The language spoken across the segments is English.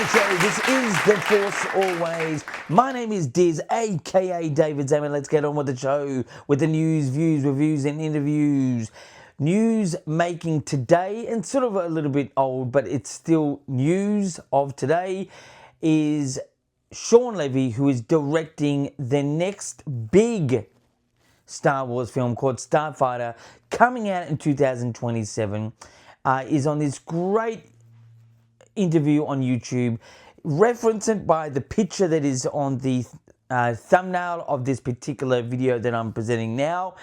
the show. This is The Force Always. My name is Diz, aka David Zaman. Let's get on with the show with the news, views, reviews, and interviews. News making today, and sort of a little bit old, but it's still news of today, is Shawn Levy, who is directing the next big Star Wars film called Starfighter, coming out in 2027, is on this great interview on YouTube, referenced by the picture that is on the thumbnail of this particular video that I'm presenting now.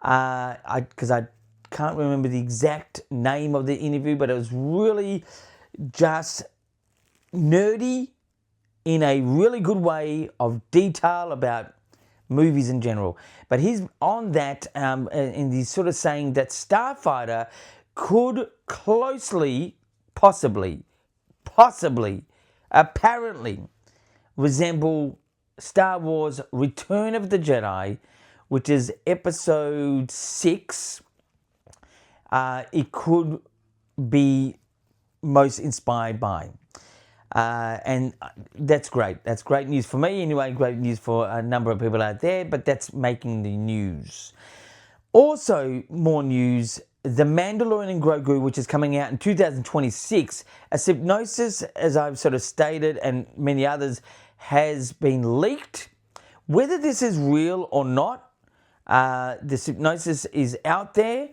Because I can't remember the exact name of the interview, but it was really just nerdy in a really good way of detail about movies in general. But he's on that, and he's sort of saying that Starfighter could closely, possibly, apparently resemble Star Wars Return of the Jedi, which is episode 6. It could be most inspired by. And that's great. That's great news for me anyway, great news for a number of people out there, but that's making the news. Also, more news, The Mandalorian and Grogu, which is coming out in 2026. A Synopsis, as I've sort of stated, and many others, has been leaked. Whether this is real or not, the Synopsis is out there,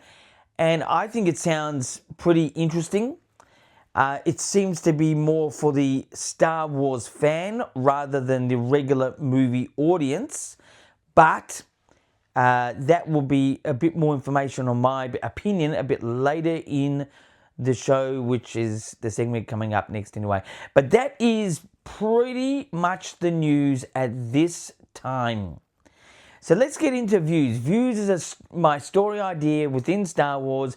and I think it sounds pretty interesting. It seems to be more for the Star Wars fan rather than the regular movie audience, but that will be a bit more information on my opinion a bit later in the show, which is the segment coming up next anyway. But that is pretty much the news at this time. So let's get into views. Views is my story idea within Star Wars.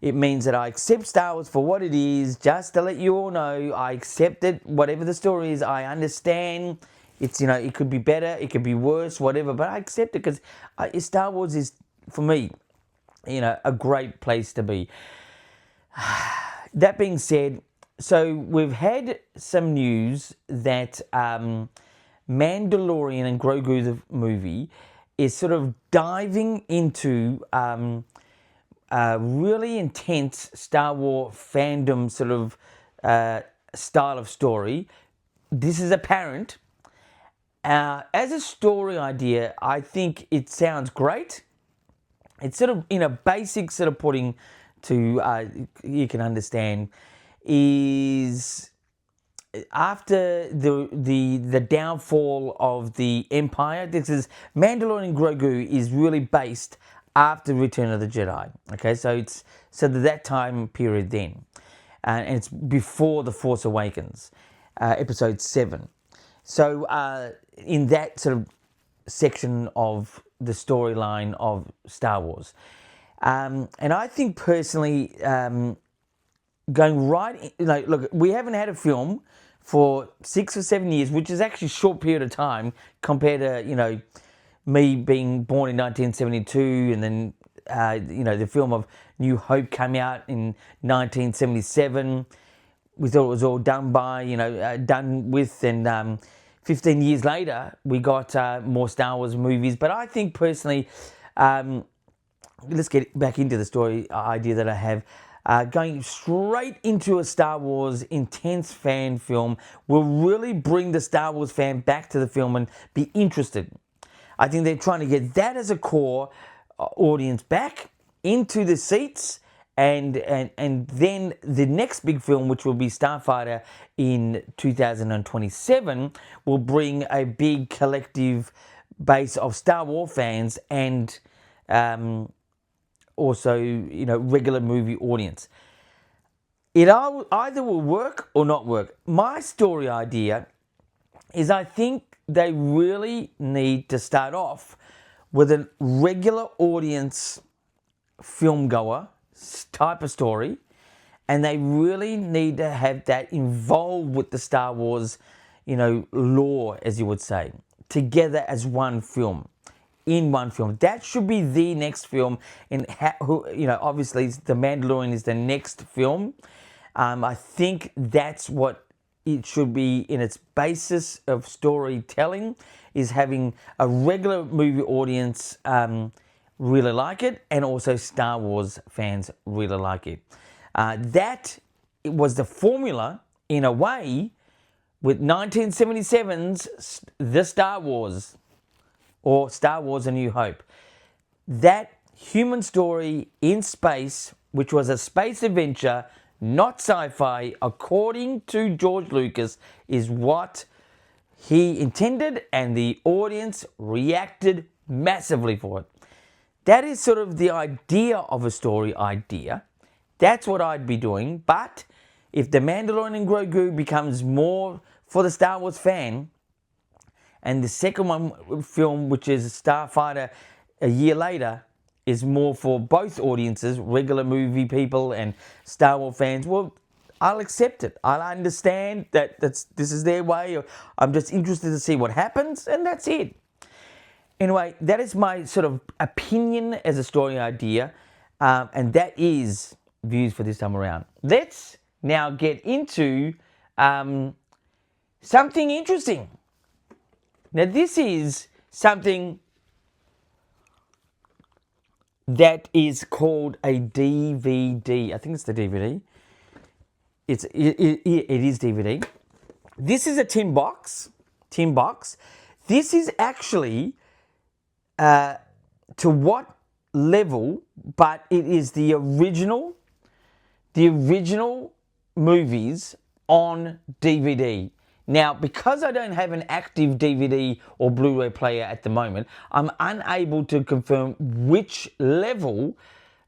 It means that I accept Star Wars for what it is. Just to let you all know, I accept it. Whatever the story is, I understand. It's, it could be better, it could be worse, whatever, but I accept it because Star Wars is, for me, a great place to be. That being said, so we've had some news that Mandalorian and Grogu, the movie, is sort of diving into really intense Star Wars fandom sort of style of story. This is apparent. As a story idea, I think it sounds great. It's sort of in a basic sort of putting to you can understand is after the downfall of the Empire. This is Mandalorian Grogu is really based after Return of the Jedi. Okay, so it's that time period then, and it's before The Force Awakens, episode 7. So in that sort of section of the storyline of Star Wars, and I think personally, going right, look, we haven't had a film for 6 or 7 years, which is actually a short period of time compared to me being born in 1972, and then the film of New Hope came out in 1977. We thought it was all done with, and 15 years later, we got more Star Wars movies. But I think personally, let's get back into the story idea that I have. Going straight into a Star Wars intense fan film will really bring the Star Wars fan back to the film and be interested. I think they're trying to get that as a core audience back into the seats. And then the next big film, which will be Starfighter in 2027, will bring a big collective base of Star Wars fans and also regular movie audience. It either will work or not work. My story idea is I think they really need to start off with a regular audience film goer type of story, and they really need to have that involved with the Star Wars, lore, as you would say, together as one film. in one film. That should be the next film. And obviously, The Mandalorian is the next film. I think that's what it should be in its basis of storytelling is having a regular movie audience really like it, and also Star Wars fans really like it. That it was the formula in a way with 1977's The Star Wars, or Star Wars A New Hope. That human story in space, which was a space adventure, not sci-fi, according to George Lucas, is what he intended, and the audience reacted massively for it. That is sort of the idea of a story idea. That's what I'd be doing. But if The Mandalorian and Grogu becomes more for the Star Wars fan, and the second one film, which is Starfighter a year later, is more for both audiences, regular movie people and Star Wars fans, well, I'll accept it. I'll understand that this is their way. I'm just interested to see what happens, and that's it. Anyway, that is my sort of opinion as a story idea, and that is views for this time around. Let's now get into something interesting. Now, this is something that is called a DVD. I think it's the DVD. It is DVD. This is a tin box. This is actually to what level? But it is the original movies on DVD. Now, because I don't have an active DVD or Blu-ray player at the moment, I'm unable to confirm which level,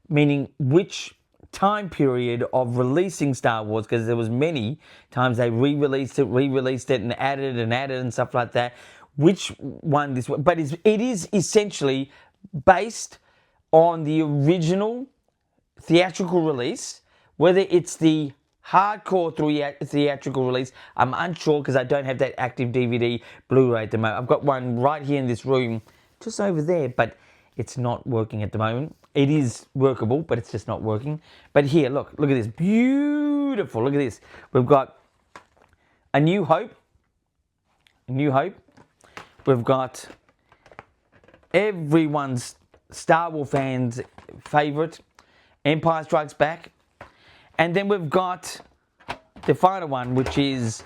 meaning which time period of releasing Star Wars, because there was many times they re-released it and added and stuff like that. Which one this one? But it is essentially based on the original theatrical release. Whether it's the hardcore theatrical release, I'm unsure, because I don't have that active DVD Blu-ray at the moment. I've got one right here in this room, just over there, but it's not working at the moment. It is workable, but it's just not working. But here, look at this. Beautiful. Look at this. We've got A New Hope. We've got everyone's Star Wars fans' favorite, Empire Strikes Back. And then we've got the final one, which is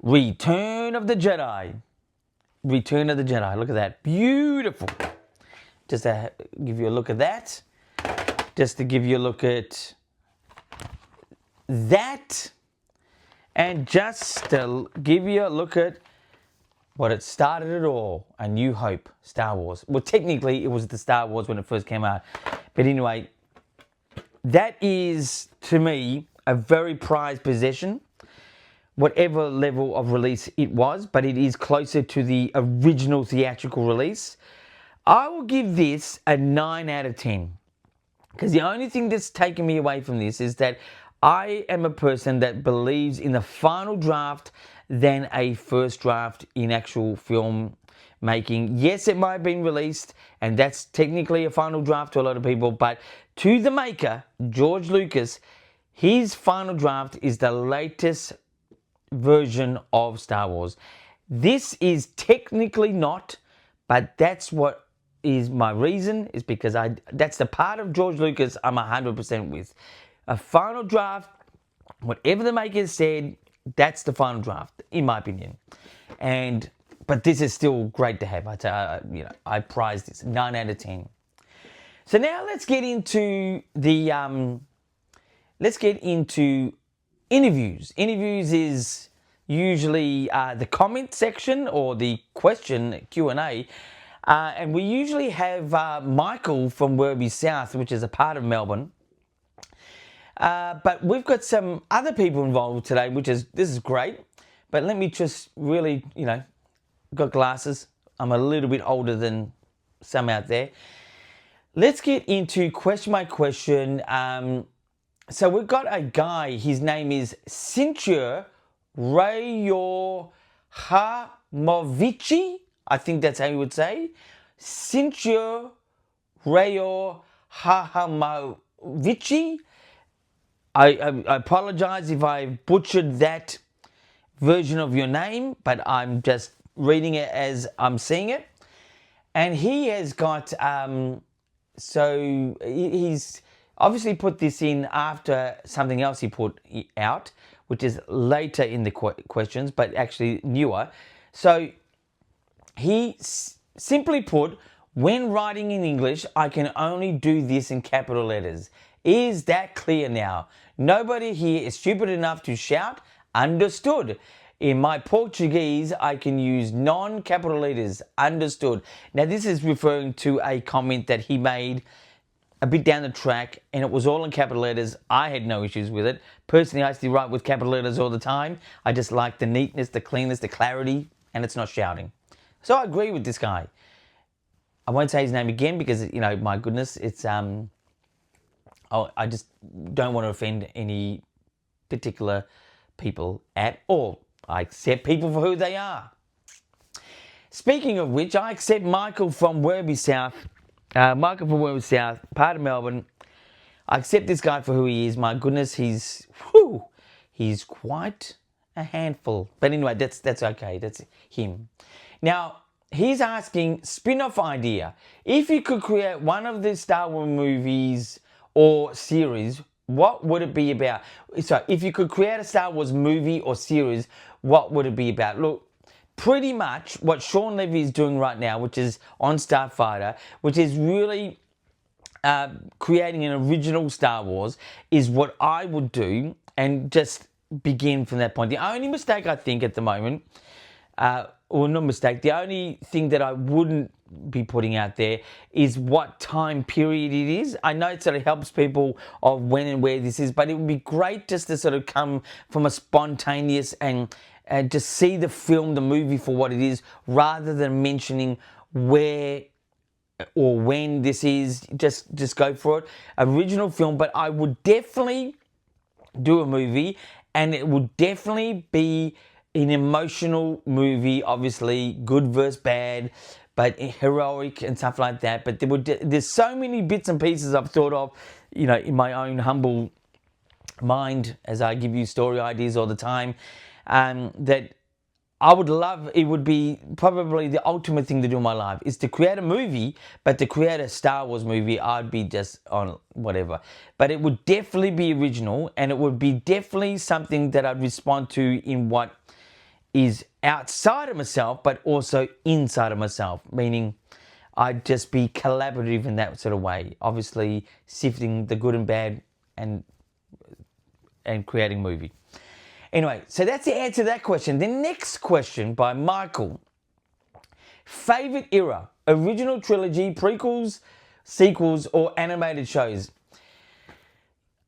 Return of the Jedi. Return of the Jedi. Look at that. Beautiful. Just to give you a look at that. Just to give you a look at that. And just to give you a look at what it started it all. A New Hope. Star Wars. Well, technically, it was the Star Wars when it first came out. But anyway, that is, to me, a very prized possession, whatever level of release it was, but it is closer to the original theatrical release. I will give this a 9 out of 10, because the only thing that's taken me away from this is that I am a person that believes in the final draft than a first draft in actual film making. Yes, it might have been released, and that's technically a final draft to a lot of people, but to the maker, George Lucas, his final draft is the latest version of Star Wars. This is technically not, but that's what is my reason, is because that's the part of George Lucas I'm 100% with. A final draft, whatever the maker said, that's the final draft, in my opinion. But this is still great to have. I prize this 9 out of 10. So now let's get into interviews. Interviews is usually the comment section or the question Q&A. And we usually have Michael from Werribee South, which is a part of Melbourne. But we've got some other people involved today, this is great. But let me just really, got glasses. I'm a little bit older than some out there. Let's get into question by question. So we've got a guy, his name is Cintia Rayohamovici. I think that's how you would say. Cintia Rayohamovici. I apologize if I butchered that version of your name, but I'm just reading it as I'm seeing it. And he has got, so he's obviously put this in after something else he put out, which is later in the questions, but actually newer. So he simply put, when writing in English, I can only do this in capital letters. Is that clear now? Nobody here is stupid enough to shout, understood. In my Portuguese, I can use non-capital letters, understood. Now, this is referring to a comment that he made a bit down the track, and it was all in capital letters. I had no issues with it. Personally, I used to write with capital letters all the time. I just like the neatness, the cleanness, the clarity, and it's not shouting. So I agree with this guy. I won't say his name again because, you know, my goodness, it's, I just don't want to offend any particular people at all. I accept people for who they are. Speaking of which, I accept Michael from Werribee South. Michael from Werribee South, part of Melbourne. I accept this guy for who he is. My goodness, he's quite a handful. But anyway, that's okay. That's him. Now, he's asking spin-off idea. If you could create one of the Star Wars movies or series, what would it be about? So, if you could create a Star Wars movie or series, what would it be about? Look, pretty much what Shawn Levy is doing right now, which is on Starfighter, which is really creating an original Star Wars, is what I would do and just begin from that point. The only mistake I think at the moment, or not mistake, the only thing that I wouldn't be putting out there is what time period it is. I know it sort of helps people of when and where this is, but it would be great just to sort of come from a spontaneous and just see the film, the movie for what it is, rather than mentioning where or when this is. Just go for it. Original film, but I would definitely do a movie, and it would definitely be an emotional movie, obviously good versus bad, but heroic and stuff like that. But there's so many bits and pieces I've thought of, you know, in my own humble mind, as I give you story ideas all the time, that I would love. It would be probably the ultimate thing to do in my life is to create a movie, but to create a Star Wars movie, I'd be just on whatever. But it would definitely be original, and it would be definitely something that I'd respond to in what is outside of myself, but also inside of myself, meaning I'd just be collaborative in that sort of way, obviously sifting the good and bad and creating a movie. Anyway, so that's the answer to that question. The next question by Michael. Favorite era? Original trilogy, prequels, sequels, or animated shows?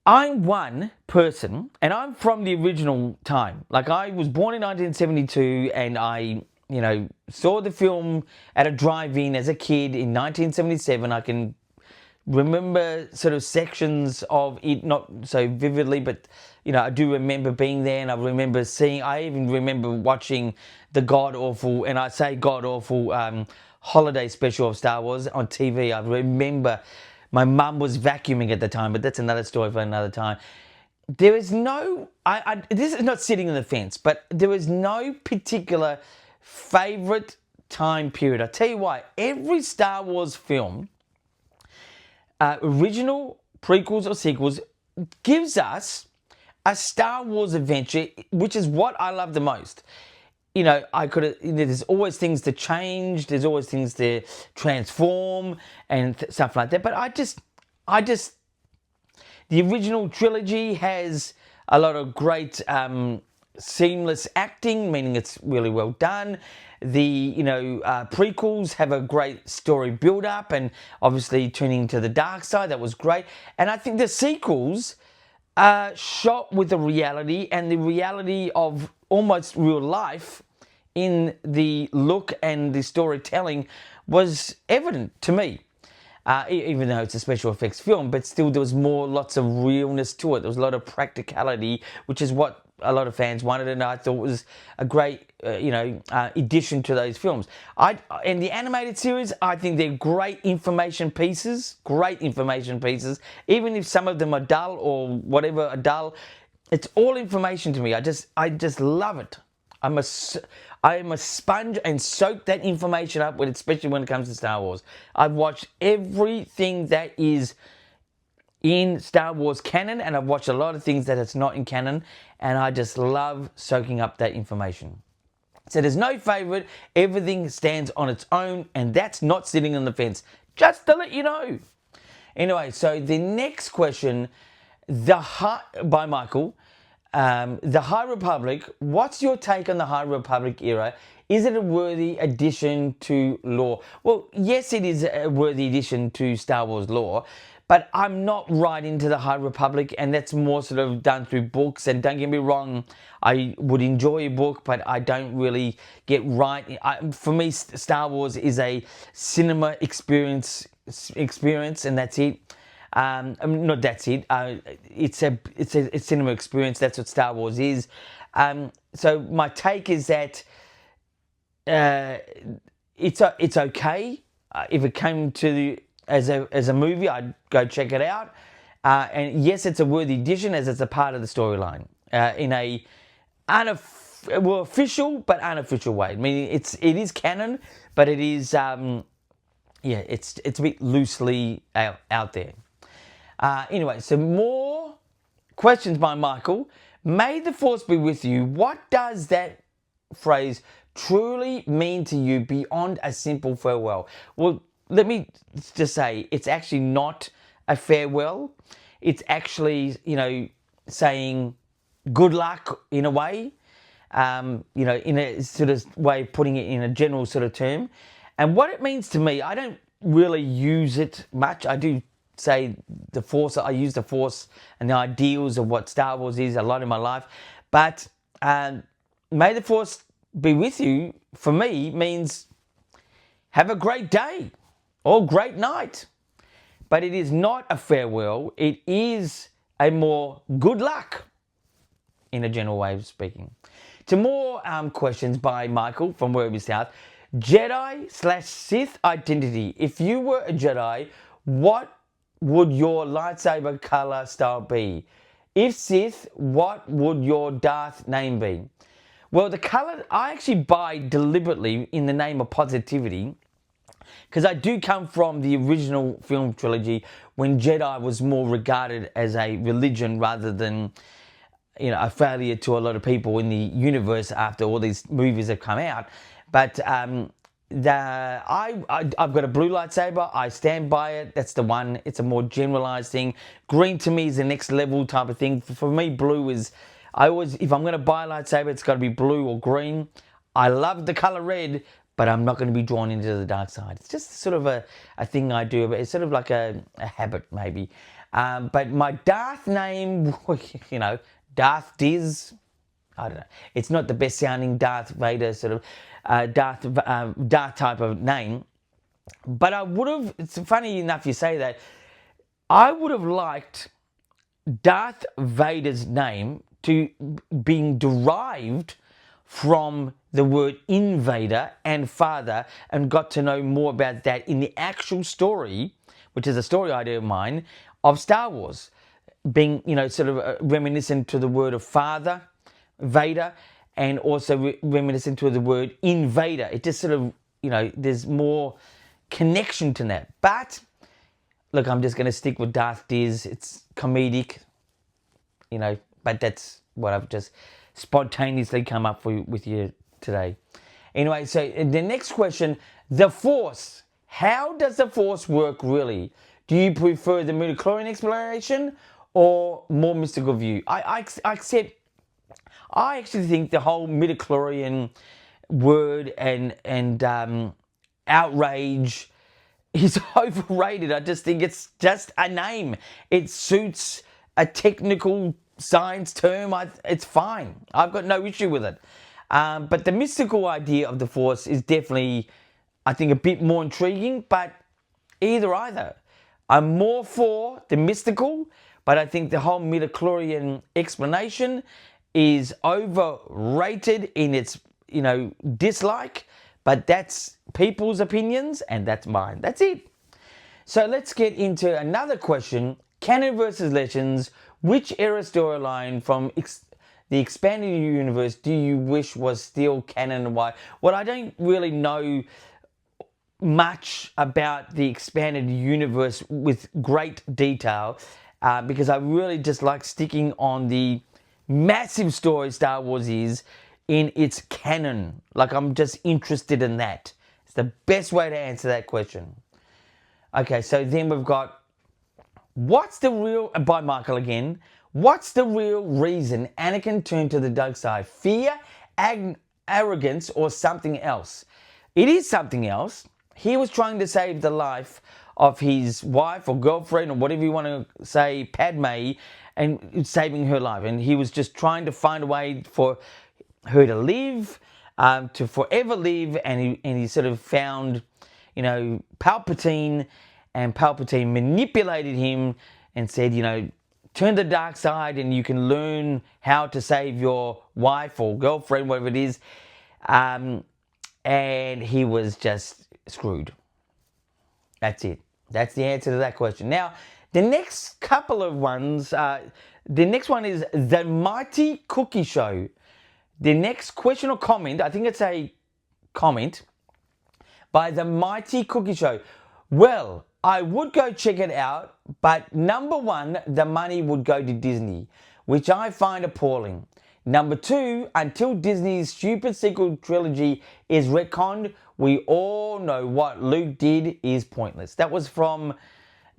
I'm one person, and I'm from the original time. Like, I was born in 1972, and I, you know, saw the film at a drive-in as a kid in 1977. I can remember sort of sections of it, not so vividly, but, you know, I do remember being there, and I even remember watching the god-awful, and I say god-awful, holiday special of Star Wars on TV. I remember my mum was vacuuming at the time, but that's another story for another time. There is no, this is not sitting on the fence, but there is no particular favourite time period. I tell you why, every Star Wars film, original, prequels or sequels, gives us a Star Wars adventure, which is what I love the most. You know, there's always things to change, there's always things to transform and stuff like that. But the original trilogy has a lot of great seamless acting, meaning it's really well done. The prequels have a great story build up, and obviously turning to the dark side, that was great. And I think the sequels are shot with the reality and the reality of almost real life in the look, and the storytelling was evident to me. Even though it's a special effects film, but still there was lots of realness to it. There was a lot of practicality, which is what a lot of fans wanted, and I thought was a great, addition to those films. And the animated series, I think they're great information pieces, even if some of them are dull or whatever are dull. It's all information to me. I just love it. I am a sponge and soak that information up, especially when it comes to Star Wars. I've watched everything that is in Star Wars canon, and I've watched a lot of things that it's not in canon, and I just love soaking up that information. So there's no favourite, everything stands on its own, and that's not sitting on the fence, just to let you know. Anyway, so the next question, by Michael, the High Republic, what's your take on the High Republic era? Is it a worthy addition to lore? Well, yes, it is a worthy addition to Star Wars lore, but I'm not right into the High Republic, and that's more sort of done through books. And don't get me wrong, I would enjoy a book, but I don't really get right. For me, Star Wars is a cinema experience, and that's it. Not that's it. It's a cinema experience. That's what Star Wars is. So my take is that it's okay. If it came to as a movie, I'd go check it out. And yes, it's a worthy addition as it's a part of the storyline in a official but unofficial way. I mean, it is canon, but it is it's a bit loosely out there. Anyway, so more questions by Michael. May the Force be with you. What does that phrase truly mean to you beyond a simple farewell? Well, let me just say, it's actually not a farewell. It's actually, saying good luck in a way, in a sort of way of putting it in a general sort of term. And what it means to me, I don't really use it much. I do say the Force, I use the Force and the ideals of what Star Wars is a lot in my life. But may the Force be with you, for me, means have a great day or great night. But it is not a farewell. It is a more good luck, in a general way of speaking. To more questions by Michael from Werribee South. Jedi/Sith identity. If you were a Jedi, what would your lightsaber color style be? If Sith, what would your Darth name be? Well, the color, I actually buy deliberately in the name of positivity, because I do come from the original film trilogy when Jedi was more regarded as a religion rather than, a failure to a lot of people in the universe after all these movies have come out. But I've got a blue lightsaber. I stand by it. That's the one. It's a more generalized thing. Green to me is the next level type of thing. For me, blue is, if I'm going to buy a lightsaber, it's got to be blue or green. I love the color red, but I'm not going to be drawn into the dark side. It's just sort of a thing I do. But it's sort of like a habit maybe. But my Darth name, Darth Diz, I don't know. It's not the best sounding Darth Vader sort of Darth type of name. But I would have, it's funny enough you say that, I would have liked Darth Vader's name to being derived from the word invader and father, and got to know more about that in the actual story, which is a story idea of mine, of Star Wars. Being, sort of reminiscent to the word of father, Vader, and also reminiscent to the word invader. It just sort of, there's more connection to that. But, look, I'm just going to stick with Darth Diz. It's comedic, but that's what I've just spontaneously come up with you today. Anyway, so the next question, the Force. How does the Force work really? Do you prefer the midichlorian explanation or more mystical view? I accept. I actually think the whole midichlorian word and outrage is overrated. I just think it's just a name. It suits a technical science term. It's fine. I've got no issue with it. But the mystical idea of the Force is definitely, I think, a bit more intriguing. But either. I'm more for the mystical, but I think the whole midichlorian explanation is overrated in its, dislike. But that's people's opinions, and that's mine. That's it. So let's get into another question. Canon versus Legends. Which era storyline from the expanded universe do you wish was still canon and why? Well, I don't really know much about the expanded universe with great detail because I really just like sticking on the massive story Star Wars is in its canon. Like, I'm just interested in that. It's the best way to answer that question. Okay, so then we've got what's the real, by Michael again, what's the real reason Anakin turned to the dark side? Fear, arrogance, or something else? It is something else. He was trying to save the life of his wife or girlfriend or whatever you want to say, Padme, and saving her life. And he was just trying to find a way for her to live, to forever live. And he sort of found, Palpatine, and Palpatine manipulated him and said, turn to the dark side and you can learn how to save your wife or girlfriend, whatever it is. And he was just screwed. That's it. That's the answer to that question. Now, the next couple of ones, the next one is The Mighty Cookie Show. The next question or comment, I think it's a comment, by The Mighty Cookie Show. Well, I would go check it out, but number one, the money would go to Disney, which I find appalling. Number two, until Disney's stupid sequel trilogy is retconned, we all know what Luke did is pointless. That was from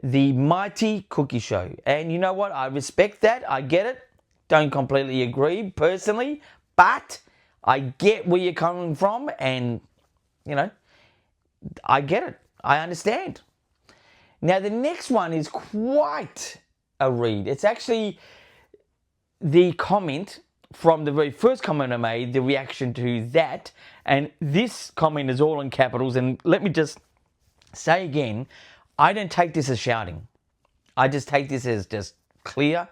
The Mighty Cookie Show. And you know what? I respect that. I get it. Don't completely agree personally, but I get where you're coming from and, I get it. I understand. Now, the next one is quite a read. It's actually the comment from the very first comment I made, the reaction to that. And this comment is all in capitals. And let me just say again, I don't take this as shouting. I just take this as just clear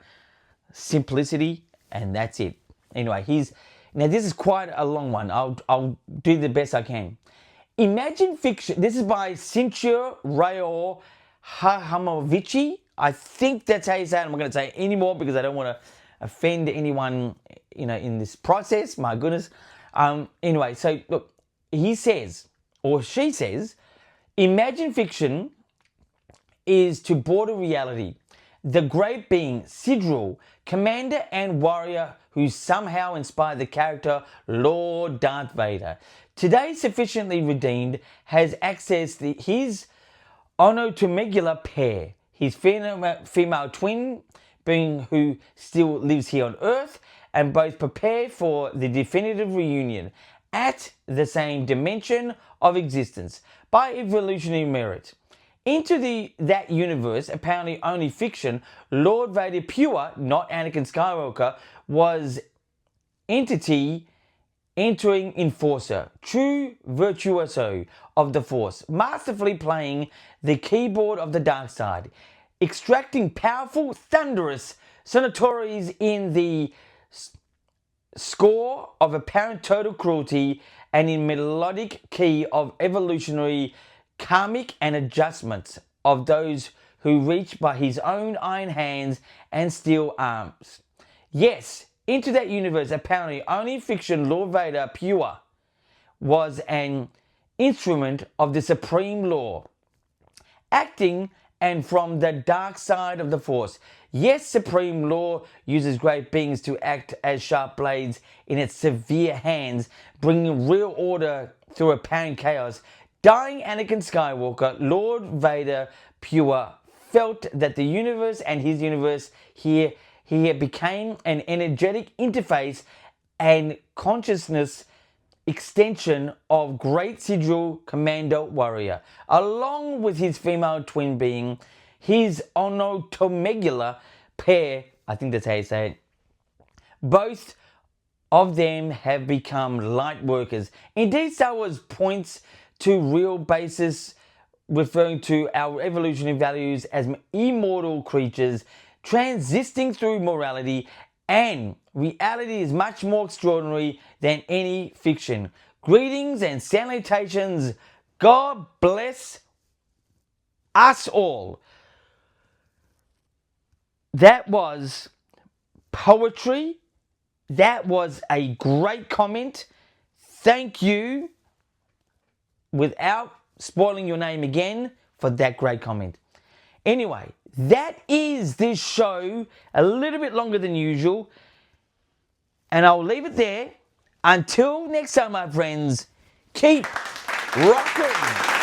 simplicity, and that's it. Anyway, now this is quite a long one. I'll do the best I can. Imagine fiction. This is by Cynthia Rayor Hahamovici. I think that's how you say it. I'm not going to say it anymore because I don't want to offend anyone, in this process. My goodness. Anyway, so look, he says, or she says, imagine fiction is to border reality. The great being Sidril, commander and warrior who somehow inspired the character Lord Darth Vader, today sufficiently redeemed, has accessed his Onotomegula pair, his female twin being who still lives here on Earth, and both prepare for the definitive reunion at the same dimension of existence by evolutionary merit. Into that universe, apparently only fiction, Lord Vader pure, not Anakin Skywalker, was entity entering Enforcer, true virtuoso of the Force, masterfully playing the keyboard of the dark side, extracting powerful, thunderous sonotorities in the score of apparent total cruelty and in melodic key of evolutionary karmic and adjustments of those who reach by his own iron hands and steel arms. Yes, into that universe, apparently only fiction Lord Vader pure was an instrument of the supreme law, acting and from the dark side of the Force. Yes, supreme law uses great beings to act as sharp blades in its severe hands, bringing real order through apparent chaos. Dying Anakin Skywalker, Lord Vader pure, felt that the universe and his universe here became an energetic interface and consciousness extension of great Sidril Commander Warrior, along with his female twin being, his Onotomegula pair, I think that's how you say it. Both of them have become light workers. Indeed, Star Wars points to real basis, referring to our evolutionary values as immortal creatures transisting through morality, and reality is much more extraordinary than any fiction. Greetings and salutations. God bless us all. That was poetry That was a great comment. Thank you, without spoiling your name again, for that great comment. Anyway, that is this show, a little bit longer than usual. And I'll leave it there. Until next time, my friends, keep rocking.